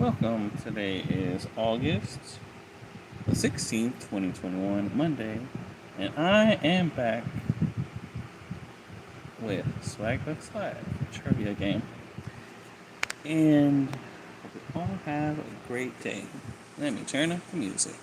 Welcome. Today is August the 16th, 2021, Monday, and I am back with Swagbucks Live trivia game. And we all have a great day. Let me turn up the music.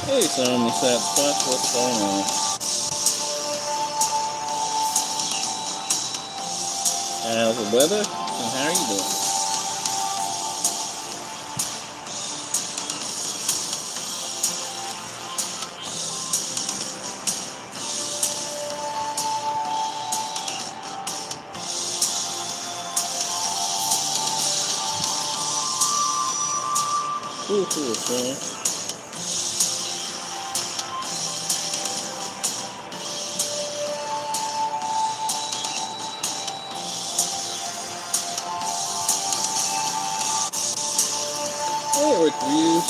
Hey, Sonny Sad Spots, what's going on? How's the weather? And how are you doing? Cool, son. Hey, Rick Reviews.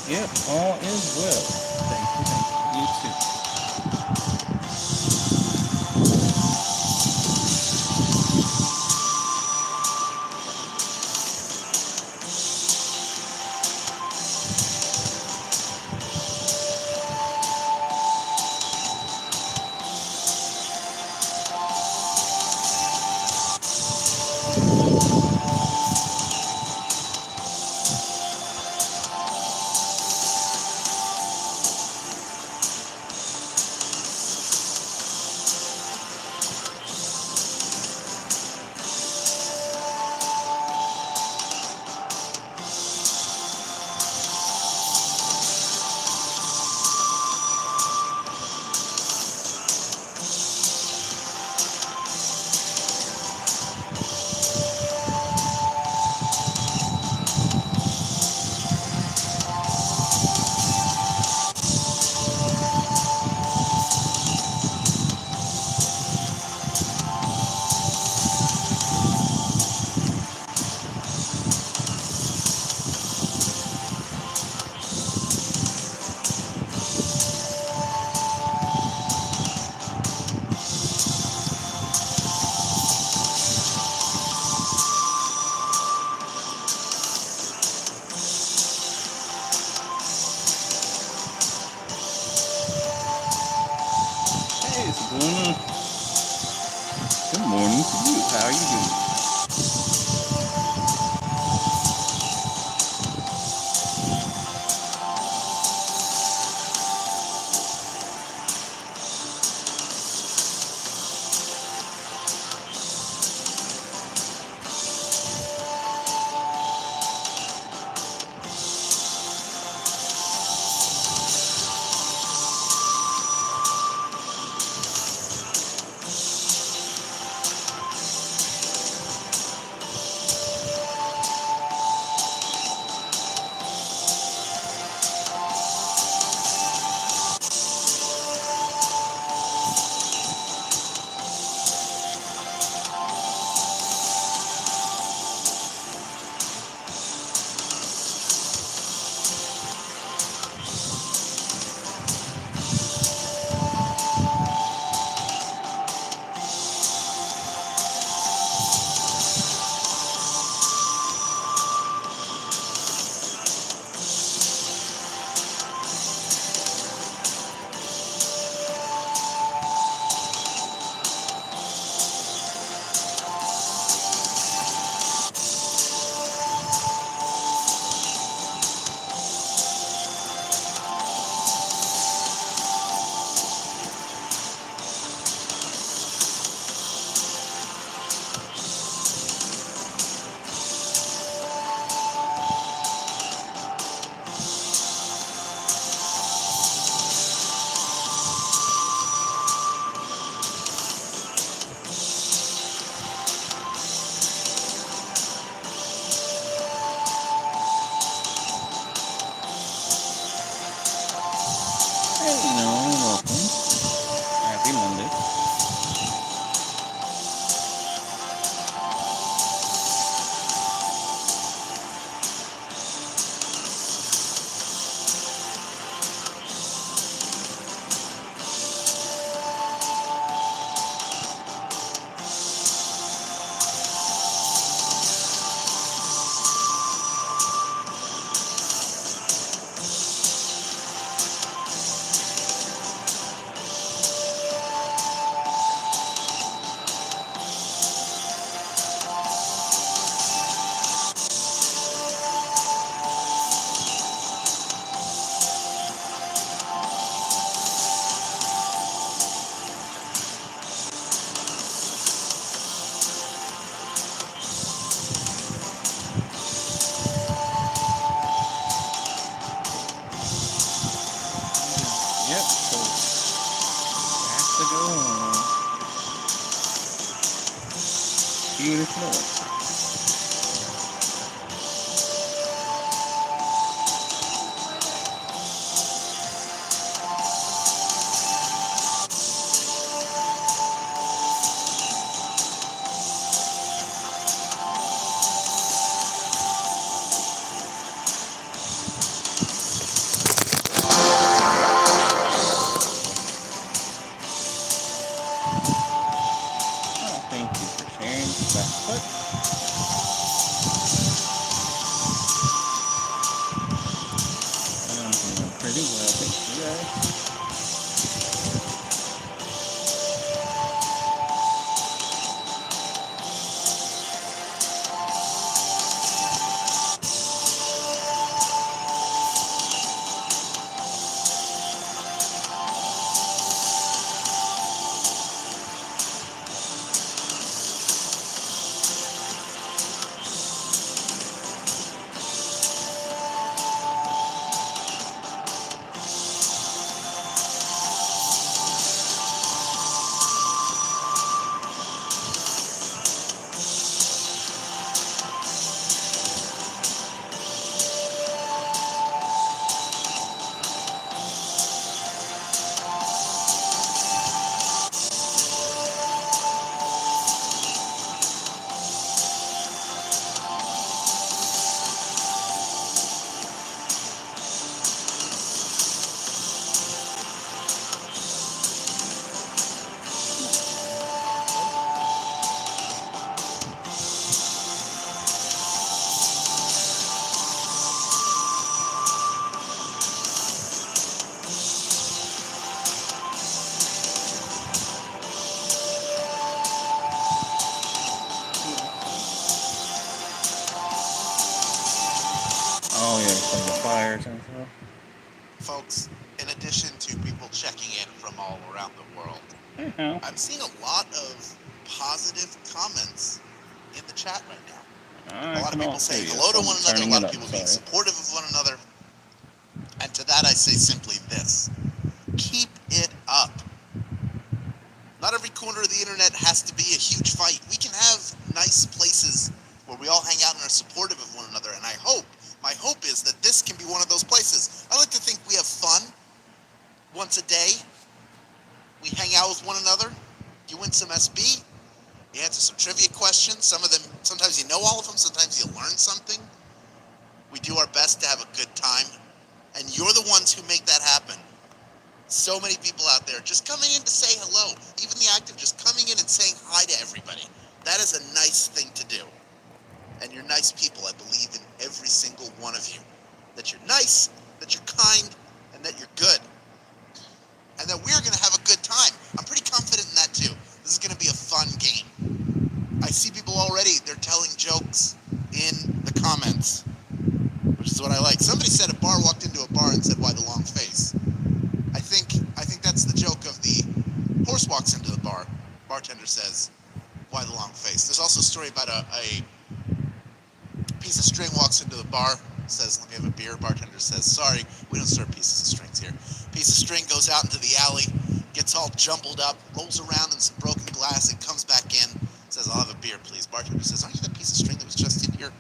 Yep, all is well. Thank you. You too. for the win. Thank you for sharing, Swagbucks. I'm doing pretty well, thank you guys. Oh yeah, from the fires and stuff. Folks, in addition to people checking in from all around the world, Anyhow, I'm seeing a lot of positive comments in the chat right now. I A lot of can people also saying hear you, hello so to I'm one another, a turning lot it of up. people being Sorry. supportive of one another. And to that I say simply this: keep it up. Not every corner of the internet has to be a huge fight. We can have nice places where we all hang out and are supportive of one another, and my hope is that this can be one of those places. I like to think we have fun once a day. We hang out with one another. You win some SB. You answer some trivia questions. Some of them, sometimes you know all of them, sometimes you learn something. We do our best to have a good time, and you're the ones who make that happen. So many people out there just coming in to say hello. Even the act of just coming in and saying hi to everybody. That is a nice thing to do. And you're nice people. I believe in every single one of you. That you're nice, that you're kind, and that you're good. And that we're going to have a good time. I'm pretty confident in that too. This is going to be a fun game. I see people already, they're telling jokes in the comments, which is what I like. Somebody said a bar walked into a bar and said, "Why the long face?" I think that's the joke of the horse walks into the bar. Bartender says, "Why the long face?" There's also a story about a piece of string walks into the bar, says, "Let me have a beer." Bartender says, "Sorry, we don't serve pieces of strings here." Piece of string goes out into the alley, gets all jumbled up, rolls around in some broken glass, and comes back in, says, "I'll have a beer, please." Bartender says, "Aren't you the piece of string that was just in here?"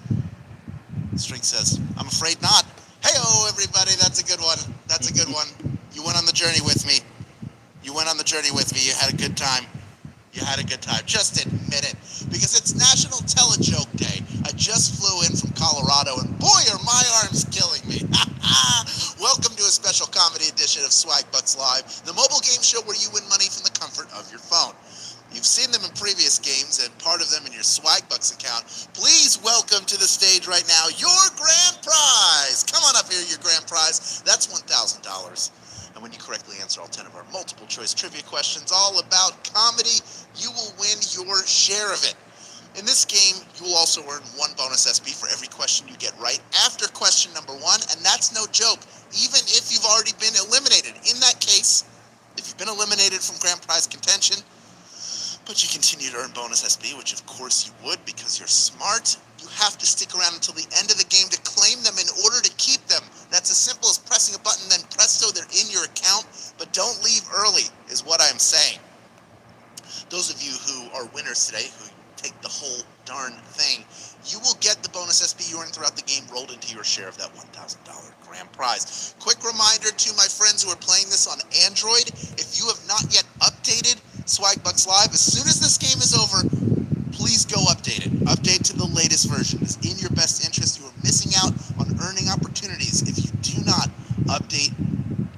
The string says, "I'm afraid not." Hey-oh, everybody, that's a good one. That's a good one. You went on the journey with me. You went on the journey with me. You had a good time. You had a good time. Just admit it. Because it's National Tell-A-Joke Day. I just flew in from Colorado, and boy, are my arms killing me. Welcome to a special comedy edition of Swagbucks Live, the mobile game show where you win money from the comfort of your phone. You've seen them in previous games and part of them in your Swagbucks account. Please welcome to the stage right now your grand prize. Come on up here, your grand prize. That's $1,000. And when you correctly answer all 10 of our multiple choice trivia questions all about comedy, you will win your share of it. In this game, you will also earn one bonus SB for every question you get right after question number 1, and that's no joke, even if you've already been eliminated. In that case, if you've been eliminated from grand prize contention, but you continue to earn bonus SB, which of course you would because you're smart, you have to stick around until the end of the game to claim them in order to keep them. That's as simple as pressing a button, then presto, they're in your account, but don't leave early, is what I'm saying. Those of you who are winners today, who take the whole darn thing. You will get the bonus SB you earn throughout the game rolled into your share of that $1,000 grand prize. Quick reminder to my friends who are playing this on Android, if you have not yet updated Swagbucks Live, as soon as this game is over, please go update it. Update to the latest version. It's in your best interest. You are missing out on earning opportunities if you do not update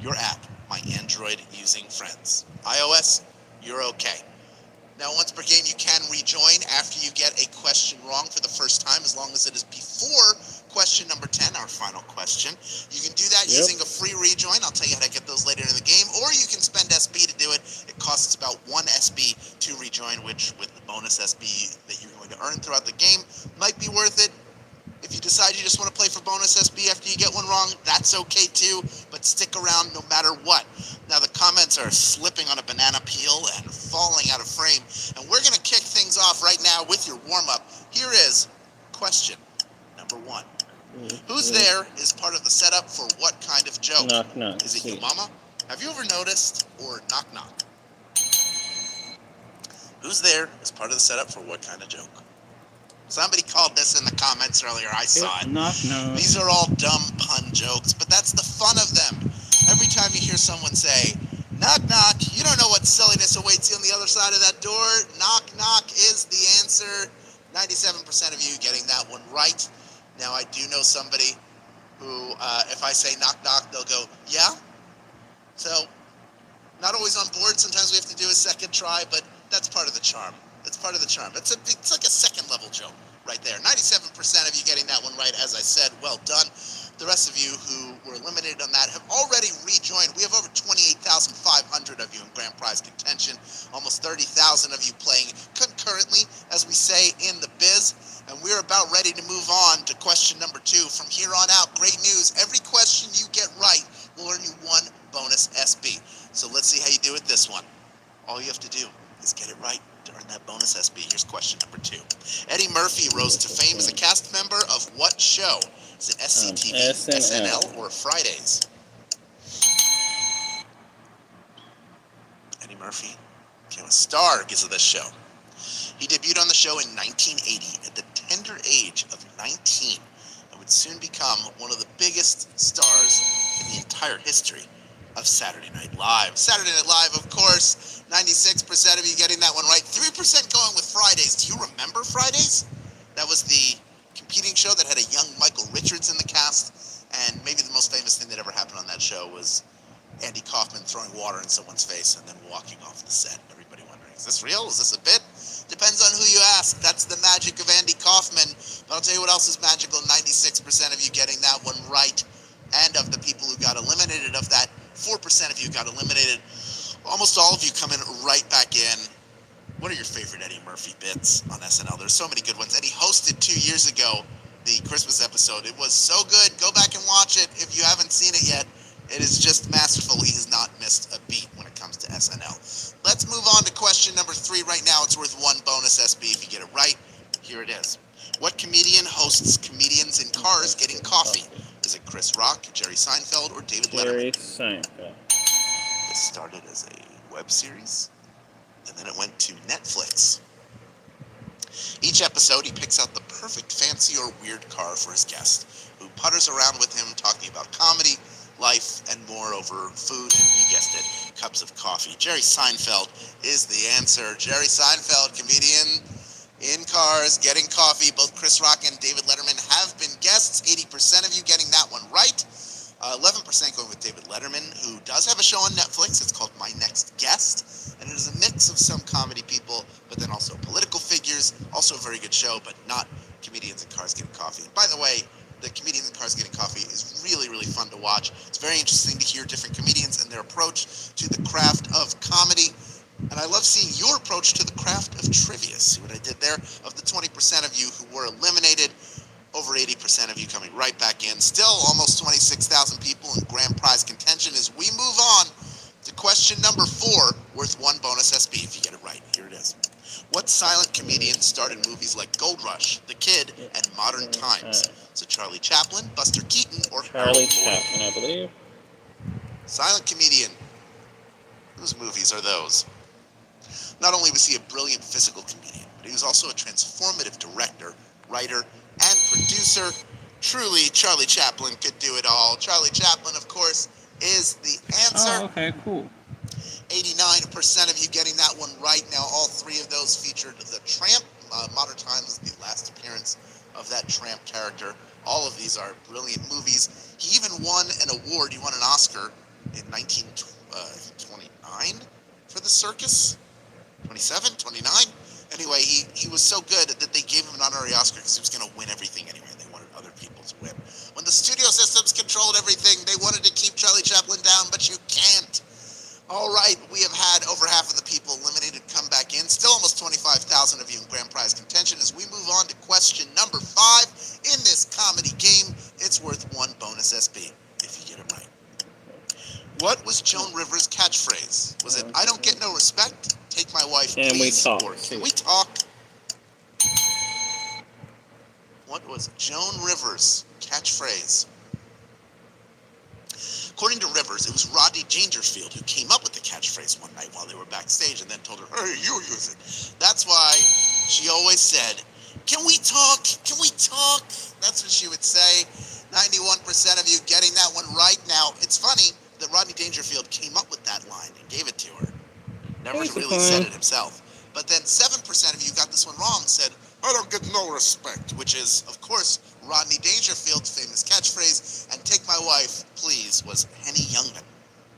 your app, my Android using friends. iOS, you're okay. Now, once per game, you can rejoin after you get a question wrong for the first time, as long as it is before question number 10, our final question. You can do that using a free rejoin. I'll tell you how to get those later in the game, or you can spend SB to do it. It costs about 1 SB to rejoin, which with the bonus SB that you're going to earn throughout the game might be worth it. If you decide you just want to play for bonus SB after you get one wrong, that's okay too, but stick around no matter what. Now the comments are slipping on a banana peel and falling out of frame, and we're going to kick things off right now with your warm-up. Here is question number 1. Who's there is part of the setup for what kind of joke? Knock, knock. Is it your mama? Have you ever noticed? Or knock, knock? Who's there is part of the setup for what kind of joke? Somebody called this in the comments earlier. I saw it. Knock, knock. These are all dumb pun jokes, but that's the fun of them. Every time you hear someone say, knock, knock, you don't know what silliness awaits you on the other side of that door. Knock, knock is the answer. 97% of you getting that one right. Now, I do know somebody who, if I say knock, knock, they'll go, yeah? So, not always on board. Sometimes we have to do a second try, but that's part of the charm. It's part of the charm. It's like a second level joke right there. 97% of you getting that one right, as I said, well done. The rest of you who were eliminated on that have already rejoined. We have over 28,500 of you in grand prize contention, almost 30,000 of you playing concurrently, as we say in the biz. And we're about ready to move on to question number 2. From here on out, great news. Every question you get right will earn you 1 bonus SB. So let's see how you do with this one. All you have to do is get it right to earn that bonus SB. Here's question number 2. Eddie Murphy rose to fame as a cast member of what show? Is it SCTV, SNL, or Fridays? Eddie Murphy became a star because of this show. He debuted on the show in 1980 at the tender age of 19 and would soon become one of the biggest stars in the entire history of Saturday Night Live. Saturday Night Live, of course, 96% of you getting that one right. 3% going with Fridays. Do you remember Fridays? That was the competing show that had a young Michael Richards in the cast, and maybe the most famous thing that ever happened on that show was Andy Kaufman throwing water in someone's face and then walking off the set. Everybody wondering, is this real? Is this a bit? Depends on who you ask. That's the magic of Andy Kaufman. But I'll tell you what else is magical. 96% of you getting that one right. And of the people who got eliminated, of that 4% of you got eliminated, almost all of you coming right back in. What are your favorite Eddie Murphy bits on SNL? There's so many good ones. And he hosted 2 years ago the Christmas episode. It was so good. Go back and watch it if you haven't seen it yet. It is just masterful. He has not missed a beat when it comes to SNL. Let's move on to question number 3 right now. It's worth 1 bonus SB if you get it right. Here it is. What comedian hosts Comedians in Cars Getting Coffee? Is it Chris Rock, Jerry Seinfeld, or David Letterman? Jerry Seinfeld. This started as a web series, and then it went to Netflix. Each episode, he picks out the perfect fancy or weird car for his guest, who putters around with him talking about comedy, life, and more over food, and you guessed it, cups of coffee. Jerry Seinfeld is the answer. Jerry Seinfeld, comedian in Cars Getting Coffee. Both Chris Rock and David Letterman have been guests. 80% of you getting that one right. 11% going with David Letterman, who does have a show on Netflix. It's called My Next Guest, and it is a mix of some comedy people, but then also political figures. Also a very good show, but not Comedians in Cars Getting Coffee. And by the way, the Comedians in Cars Getting Coffee is really, really fun to watch. It's very interesting to hear different comedians and their approach to the craft of comedy. And I love seeing your approach to the craft of trivia. See what I did there? Of the 20% of you who were eliminated, over 80% of you coming right back in. Still almost 26,000 people in grand prize contention as we move on to question number 4, worth 1 bonus SB if you get it right. Here it is. What silent comedian starred in movies like Gold Rush, The Kid, and Modern Times? So Charlie Chaplin, Buster Keaton, or Harold Charlie Lloyd? Chaplin, I believe. Silent comedian. Whose movies are those? Not only was he a brilliant physical comedian, but he was also a transformative director, writer, and producer. Truly, Charlie Chaplin could do it all. Charlie Chaplin, of course, is the Oh, answer. okay, cool. 89% of you getting that one right. Now, all three of those featured the Tramp. Modern Times, the last appearance of that Tramp character. All of these are brilliant movies. He even won an award. He won an Oscar in 1929 for The Circus. 27, 29. Anyway, he was so good that they gave him an honorary Oscar because he was going to win everything anyway. They wanted other people to win. When the studio systems controlled everything, they wanted to keep Charlie Chaplin down, but you can't. All right, we have had over half of the people eliminated come back in. Still almost 25,000 of you in grand prize contention. As we move on to question number 5 in this comedy game, it's worth 1 bonus SB if you get it right. What was Joan Rivers' catchphrase? Was it, "I don't get no respect, take my wife, Can we please," talk? or "Can we talk"? What was Joan Rivers' catchphrase? According to Rivers, it was Rodney Dangerfield who came up with the catchphrase one night while they were backstage and then told her, "Hey, you use it." That's why she always said, "Can we talk? Can we talk?" That's what she would say. 91% of you getting that one right. Now, it's funny that Rodney Dangerfield came up with that line and gave it to her. Never really said it himself. But then 7% of you got this one wrong, said, "I don't get no respect," which is, of course, Rodney Dangerfield's famous catchphrase, and "take my wife, please," was Henny Youngman,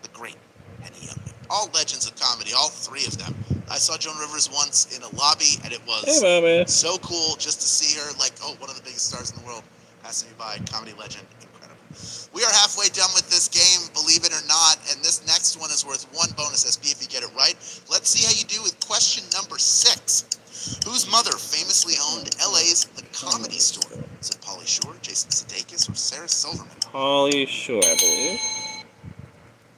the great Henny Youngman. All legends of comedy, all three of them. I saw Joan Rivers once in a lobby, and it was so cool just to see her, like, oh, one of the biggest stars in the world, passing me by, comedy legend, incredible. We are halfway done with this game, believe it or not, and this next one is worth 1 bonus SB if you get it right. Let's see how you do with question number 6. Whose mother famously owned LA's The Comedy Store? Is it Pauly Shore, Jason Sudeikis, or Sarah Silverman? Pauly Shore, I believe.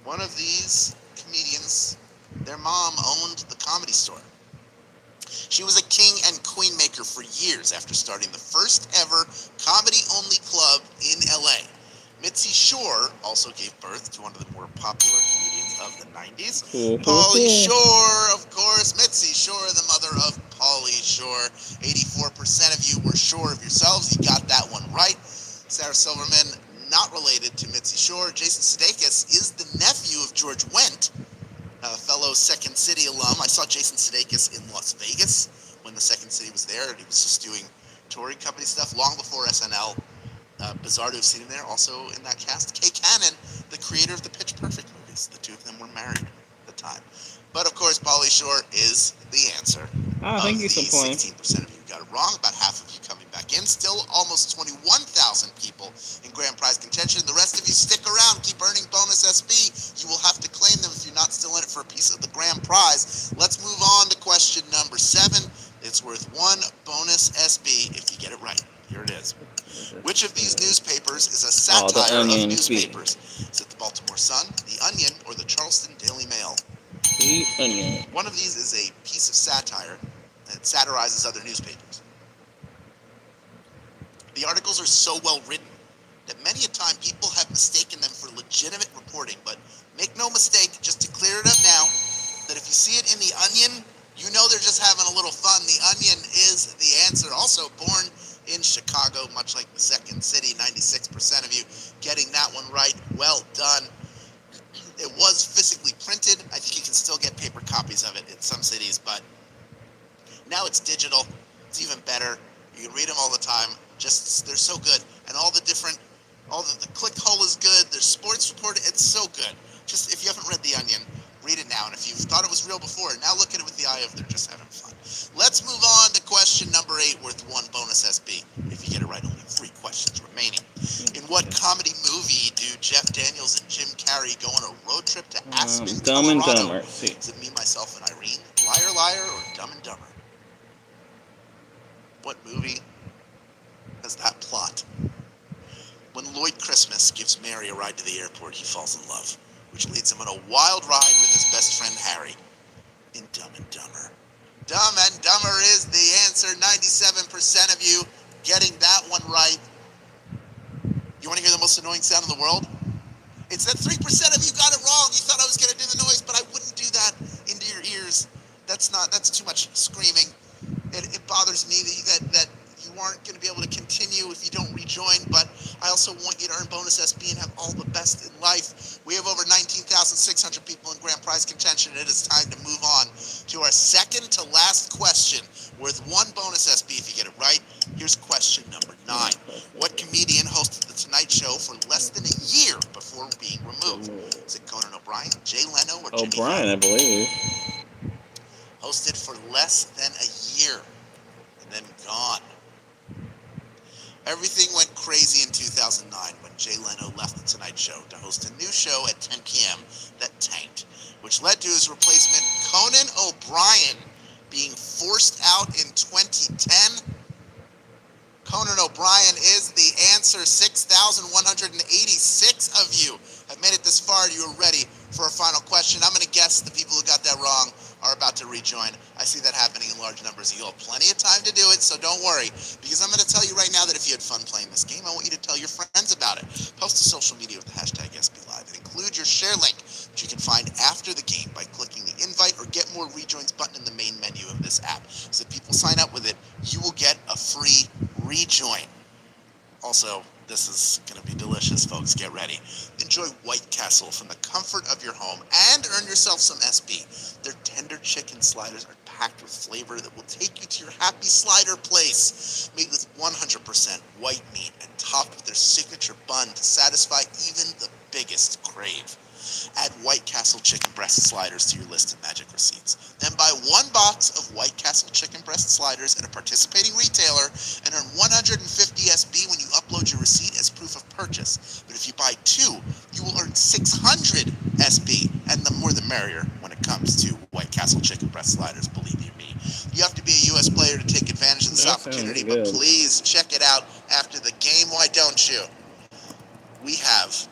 One of these comedians, their mom owned The Comedy Store. She was a king and queen maker for years after starting the first ever comedy-only club in LA. Mitzi Shore also gave birth to one of the more popular comedians of the 90s. Pauly Shore, of course. Mitzi Shore, the mother of Pauly Shore. 84% of you were sure of yourselves. You got that one right. Sarah Silverman, not related to Mitzi Shore. Jason Sudeikis is the nephew of George Wendt, a fellow Second City alum. I saw Jason Sudeikis in Las Vegas when the Second City was there, and he was just doing touring company stuff long before SNL. Bizarre to have seen him there. Also in that cast, Kay Cannon, the creator of the Pitch Perfect movies. The two of them were married at the time. But of course, Pauly Shore is the answer. Thank you for playing. 16% of you got it wrong. About half of you coming back in. Still almost 21,000 people in grand prize contention. The rest of you stick around. Keep earning bonus SB. You will have to claim them if you're not still in it for a piece of the grand prize. Let's move on to question number 7. It's worth 1 bonus SB if you get it right. Here it is. Which of these newspapers is a satire of newspapers? Is it the Baltimore Sun, the Onion, or the Charleston Daily Mail? The Onion. One of these is a piece of satire that satirizes other newspapers. The articles are so well written that many a time people have mistaken them for legitimate reporting, but make no mistake, just to clear it up now, that if you see it in the Onion, you know they're just having a little fun. The Onion is the answer. Also born in Chicago, much like the Second City, 96% of you getting that one right. Well done. It was physically printed. I think you can still get paper copies of it in some cities, but now it's digital. It's even better. You can read them all the time. Just, they're so good. And all the click hole is good. There's sports report. It's so good. Just, if you haven't read The Onion, read it now. And if you thought it was real before, now look at it with the eye of they're just having fun. Let's move on to question number 8, worth 1 bonus SB. If you get it right, only 3 questions remaining. In what comedy movie do Jeff Daniels and Jim Carrey go on a road trip to Aspen, Dumb and Colorado? Dumber. Is it Me, Myself, and Irene, Liar, Liar, or Dumb and Dumber? What movie has that plot? When Lloyd Christmas gives Mary a ride to the airport, he falls in love, which leads him on a wild ride with his best friend Harry in Dumb and Dumber. Dumb and Dumber is the answer. 97% of you getting that one right. You want to hear the most annoying sound in the world? It's that 3% of you got it wrong. You thought I was going to do the noise, but I wouldn't do that into your ears. That's too much screaming. It also want you to earn bonus SB and have all the best in life. We have over 19,600 people in grand prize contention. It is time to move on to our second to last question, worth 1 bonus SB if you get it right. Here's question number 9. What comedian hosted The Tonight Show for less than a year before being removed? Is it Conan O'Brien, Jay Leno, or Jimmy O'Brien, I believe. Hosted for less than a year and then gone. Everything went crazy in 2009 when Jay Leno left The Tonight Show to host a new show at 10 p.m. that tanked, which led to his replacement, Conan O'Brien, being forced out in 2010. Conan O'Brien is the answer. 6,186 of you have made it this far. You are ready for a final question. I'm going to guess the people who got that wrong are about to rejoin. I see that happening in large numbers. You'll have plenty of time to do it, so don't worry, because I'm going to tell you right now that if you had fun playing this game, I want you to tell your friends about it. Post to social media with the hashtag SBLive and include your share link, which you can find after the game by clicking the invite or get more rejoins button in the main menu of this app. So if people sign up with it, you will get a free rejoin. Also, this is going to be delicious, folks. Get ready. Enjoy White Castle from the comfort of your home and earn yourself some SB. Their tender chicken sliders are packed with flavor that will take you to your happy slider place. Made with 100% white meat and topped with their signature bun to satisfy even the biggest crave. Add White Castle chicken breast sliders to your list of magic receipts. Then buy 1 box of White Castle chicken breast sliders at a participating retailer and earn 150 SB when you upload your receipt as proof of purchase. But if you buy 2, you will earn 600 SB, and the more the merrier when it comes to White Castle chicken breast sliders, believe you me. You have to be a U.S. player to take advantage of this opportunity, but please check it out after the game. Why don't you? We have,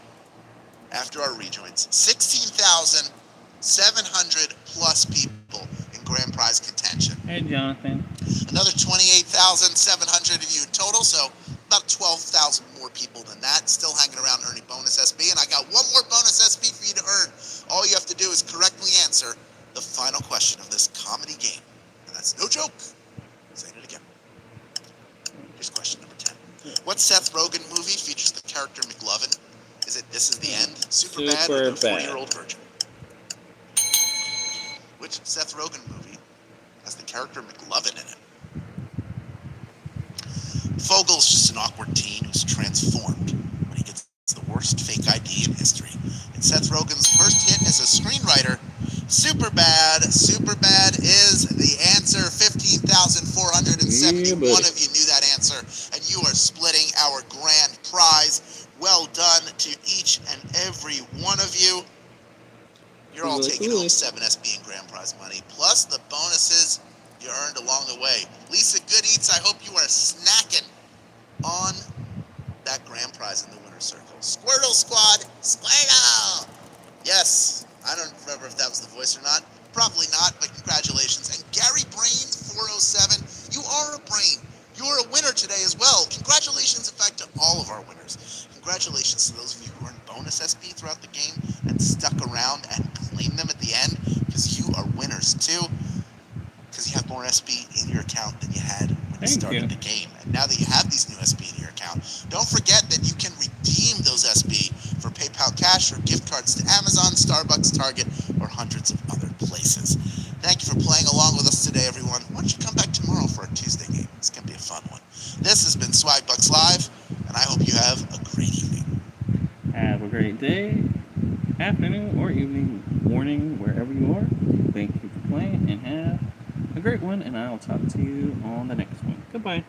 after our rejoins, 16,700 plus people in grand prize contention. Hey, Jonathan. Another 28,700 of you in total, so about 12,000 more people than that, still hanging around earning bonus SB, and I got 1 more bonus SB for you to earn. All you have to do is correctly answer the final question of this comedy game, and that's no joke. I'm saying it again. Here's question number 10. What Seth Rogen movie features the character McLovin? Is it This Is the End, Superbad, or The 40-Year-Old Virgin? Which Seth Rogen movie has the character McLovin in it? Fogel's just an awkward teen who's transformed when he gets the worst fake ID in history. And Seth Rogen's first hit as a screenwriter, Superbad. Superbad is the answer. 15,471 of you knew that answer, and you are splitting our grand prize. Well done to each and every one of you. You're all taking home 7 SB and grand prize money, plus the bonuses you earned along the way. Lisa Good Eats, I hope you are snacking on that grand prize in the winner's circle. Squirtle Squad, Squirtle! Yes, I don't remember if that was the voice or not. Probably not, but congratulations. And Gary Brain 407, you are a brain. You are a winner today as well. Congratulations, in fact, to all of our winners. Congratulations to those of you who earned bonus SB throughout the game and stuck around and claimed them at the end, because you are winners too, because you have more SB in your account than you had when you started the game. And now that you have these new SB in your account, don't forget that you can redeem those SB for PayPal Cash or gift cards to Amazon, Starbucks, Target, or hundreds of other places. Thank you for playing along with us today, everyone. Why don't you come back tomorrow for our Tuesday game? It's going to be a fun one. This has been Swagbucks Live, and I hope you have a great evening. Have a great day, afternoon, or evening, morning, wherever you are. Thank you for playing, and have a great one, and I'll talk to you on the next one. Goodbye.